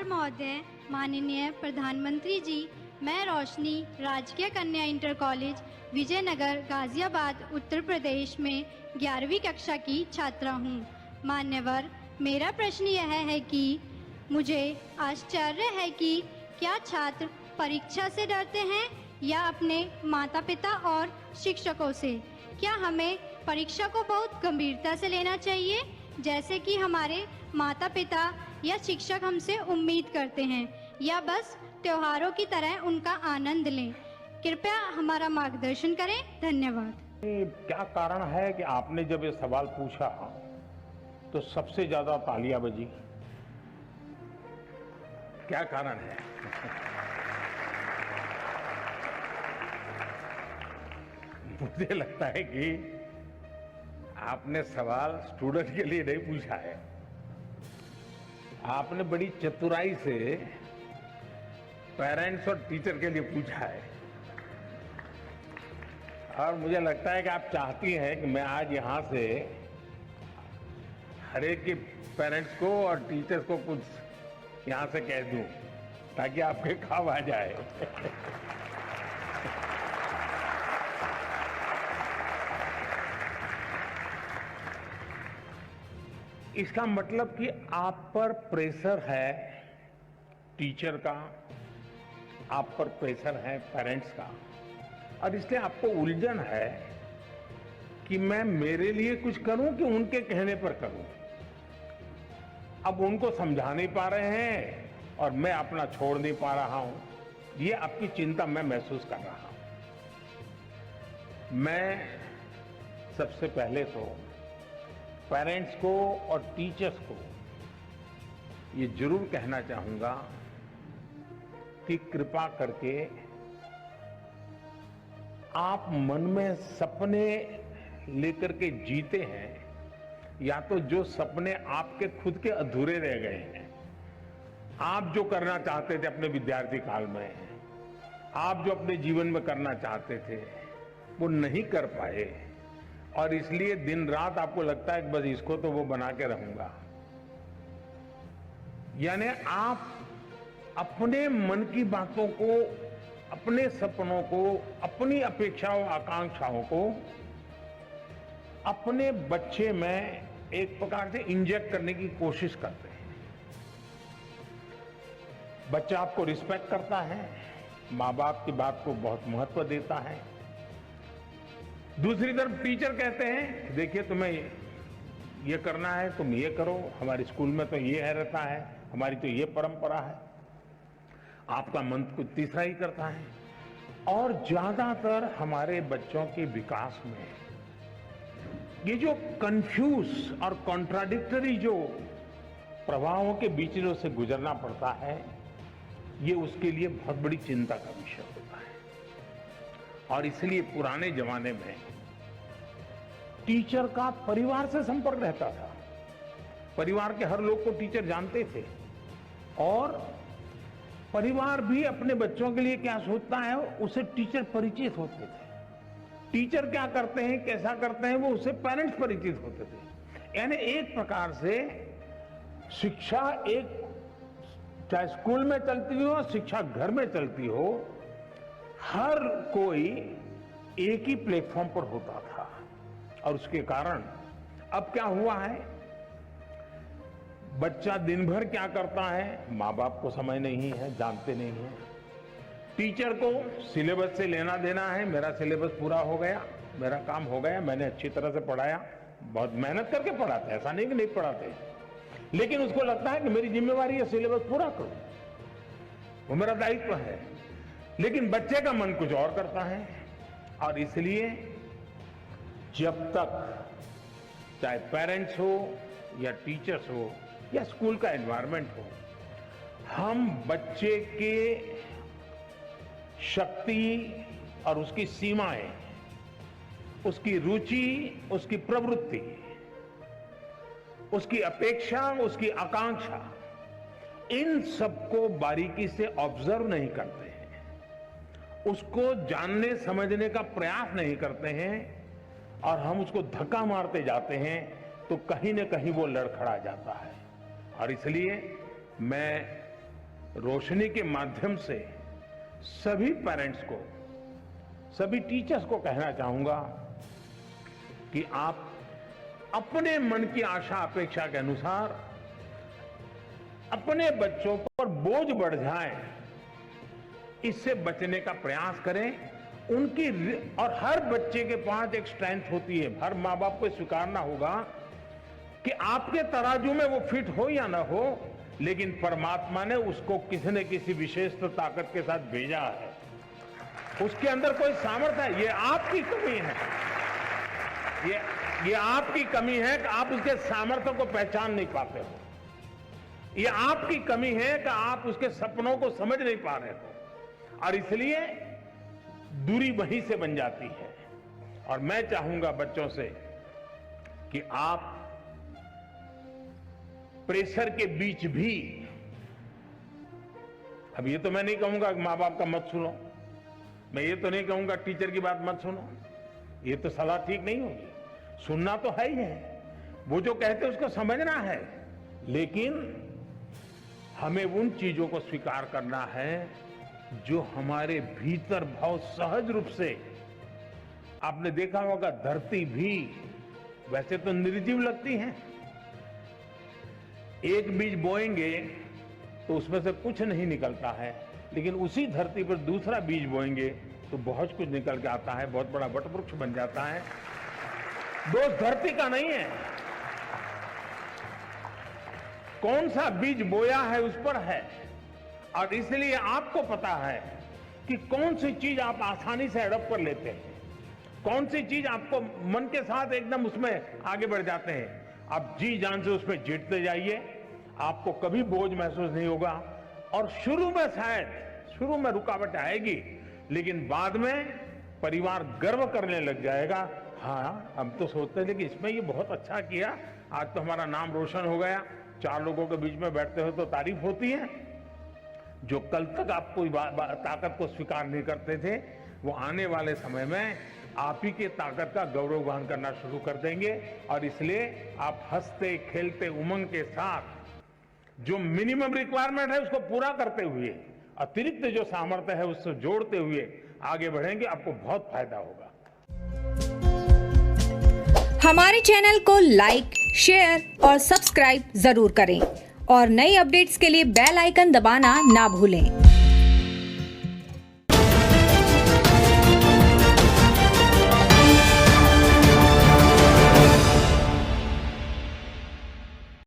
नमस्कार महोदय, माननीय प्रधानमंत्री जी। मैं रोशनी राजकीय कन्या इंटर कॉलेज विजयनगर गाजियाबाद उत्तर प्रदेश में 11वीं कक्षा की छात्रा हूँ। मान्यवर, मेरा प्रश्न यह है कि मुझे आश्चर्य है कि क्या छात्र परीक्षा से डरते हैं या अपने माता पिता और शिक्षकों से? क्या हमें परीक्षा को बहुत गंभीरता से लेना चाहिए जैसे कि हमारे माता पिता या शिक्षक हमसे उम्मीद करते हैं, या बस त्योहारों की तरह उनका आनंद लें? कृपया हमारा मार्गदर्शन करें। धन्यवाद। क्या कारण है कि आपने जब ये सवाल पूछा तो सबसे ज्यादा तालियां बजी? क्या कारण है? मुझे लगता है कि आपने सवाल स्टूडेंट के लिए नहीं पूछा है, आपने बड़ी चतुराई से पेरेंट्स और टीचर के लिए पूछा है। और मुझे लगता है कि आप चाहती हैं कि मैं आज यहां से हर एक के पेरेंट्स को और टीचर्स को कुछ यहां से कह दूं ताकि आपके काम आ जाए। इसका मतलब कि आप पर प्रेशर है टीचर का, आप पर प्रेशर है पेरेंट्स का, और इसलिए आपको उलझन है कि मैं मेरे लिए कुछ करूं कि उनके कहने पर करूं। अब उनको समझा नहीं पा रहे हैं और मैं अपना छोड़ नहीं पा रहा हूं, ये आपकी चिंता मैं महसूस कर रहा हूं। मैं सबसे पहले तो पेरेंट्स को और टीचर्स को ये जरूर कहना चाहूंगा कि कृपा करके आप मन में सपने लेकर के जीते हैं, या तो जो सपने आपके खुद के अधूरे रह गए हैं, आप जो करना चाहते थे अपने विद्यार्थी काल में, आप जो अपने जीवन में करना चाहते थे वो नहीं कर पाए, और इसलिए दिन रात आपको लगता है कि बस इसको तो वो बना के रहूंगा। यानी आप अपने मन की बातों को, अपने सपनों को, अपनी अपेक्षाओं आकांक्षाओं को अपने बच्चे में एक प्रकार से इंजेक्ट करने की कोशिश करते हैं। बच्चा आपको रिस्पेक्ट करता है, माँ बाप की बात को बहुत महत्व देता है। दूसरी तरफ टीचर कहते हैं देखिए तुम्हें ये करना है, तुम ये करो, हमारे स्कूल में तो ये है रहता है, हमारी तो ये परंपरा है। आपका मन कुछ तीसरा ही करता है। और ज्यादातर हमारे बच्चों के विकास में ये जो कंफ्यूज और कॉन्ट्राडिक्टरी जो प्रभावों के बीच से गुजरना पड़ता है, ये उसके लिए बहुत बड़ी चिंता का विषय होता है। और इसलिए पुराने जमाने में टीचर का परिवार से संपर्क रहता था, परिवार के हर लोग को टीचर जानते थे, और परिवार भी अपने बच्चों के लिए क्या सोचता है उसे टीचर परिचित होते थे। टीचर क्या करते हैं, कैसा करते हैं, वो उससे पेरेंट्स परिचित होते थे। यानी एक प्रकार से शिक्षा एक, चाहे स्कूल में चलती हो, शिक्षा घर में चलती हो, हर कोई एक ही प्लेटफॉर्म पर होता था। और उसके कारण अब क्या हुआ है, बच्चा दिन भर क्या करता है माँ बाप को समझ नहीं है, जानते नहीं है। टीचर को सिलेबस से लेना देना है, मेरा सिलेबस पूरा हो गया, मेरा काम हो गया, मैंने अच्छी तरह से पढ़ाया, बहुत मेहनत करके पढ़ाते, ऐसा नहीं कि नहीं पढ़ाते, लेकिन उसको लगता है कि मेरी जिम्मेवारी है सिलेबस पूरा करूं, वो मेरा दायित्व है। लेकिन बच्चे का मन कुछ और करता है। और इसलिए जब तक चाहे पेरेंट्स हो या टीचर्स हो या स्कूल का एनवायरनमेंट हो, हम बच्चे के शक्ति और उसकी सीमाएं, उसकी रुचि, उसकी प्रवृत्ति, उसकी अपेक्षा, उसकी आकांक्षा, इन सबको बारीकी से ऑब्जर्व नहीं करते हैं, उसको जानने समझने का प्रयास नहीं करते हैं, और हम उसको धक्का मारते जाते हैं तो कहीं न कहीं वो लड़खड़ा जाता है। और इसलिए मैं रोशनी के माध्यम से सभी पेरेंट्स को, सभी टीचर्स को कहना चाहूंगा कि आप अपने मन की आशा अपेक्षा के अनुसार अपने बच्चों पर बोझ बढ़ जाए, इससे बचने का प्रयास करें। उनकी और हर बच्चे के पास एक स्ट्रेंथ होती है। हर माँ बाप को स्वीकारना होगा कि आपके तराजू में वो फिट हो या ना हो, लेकिन परमात्मा ने उसको किसी न किसी विशेष ताकत के साथ भेजा है। उसके अंदर कोई सामर्थ्य है। ये आपकी कमी है, ये आपकी कमी है कि आप उसके सामर्थ्य को पहचान नहीं पाते हो। ये आपकी कमी है कि आप उसके सपनों को समझ नहीं पा रहे हो, और इसलिए दूरी वहीं से बन जाती है। और मैं चाहूंगा बच्चों से कि आप प्रेशर के बीच भी, अब ये तो मैं नहीं कहूंगा मां बाप का मत सुनो, मैं ये तो नहीं कहूंगा टीचर की बात मत सुनो, ये तो सलाह ठीक नहीं होगी। सुनना तो है ही है, वो जो कहते हैं उसको समझना है, लेकिन हमें उन चीजों को स्वीकार करना है जो हमारे भीतर बहुत सहज रूप से। आपने देखा होगा धरती भी वैसे तो निर्जीव लगती है, एक बीज बोएंगे तो उसमें से कुछ नहीं निकलता है, लेकिन उसी धरती पर दूसरा बीज बोएंगे तो बहुत कुछ निकल के आता है, बहुत बड़ा वटवृक्ष बन जाता है। दोष धरती का नहीं है, कौन सा बीज बोया है उस पर है। और इसलिए आपको पता है कि कौन सी चीज आप आसानी से अडॉप्ट कर लेते हैं, कौन सी चीज आपको मन के साथ एकदम उसमें आगे बढ़ जाते हैं। आप जी जान से उसमें जीतते जाइए, आपको कभी बोझ महसूस नहीं होगा। और शुरू में शायद रुकावट आएगी, लेकिन बाद में परिवार गर्व करने लग जाएगा। हाँ, हम तो सोचते थे कि इसमें ये बहुत अच्छा किया, आज तो हमारा नाम रोशन हो गया। 4 लोगों के बीच में बैठते हो तो तारीफ होती है। जो कल तक आप कोई ताकत को स्वीकार नहीं करते थे, वो आने वाले समय में आप ही के ताकत का गौरवगान करना शुरू कर देंगे। और इसलिए आप हंसते खेलते उमंग के साथ जो मिनिमम रिक्वायरमेंट है उसको पूरा करते हुए, अतिरिक्त जो सामर्थ्य है उससे जोड़ते हुए आगे बढ़ेंगे, आपको बहुत फायदा होगा। हमारे चैनल को लाइक, शेयर और सब्सक्राइब जरूर करें और नई अपडेट्स के लिए बेल आइकन दबाना ना भूलें।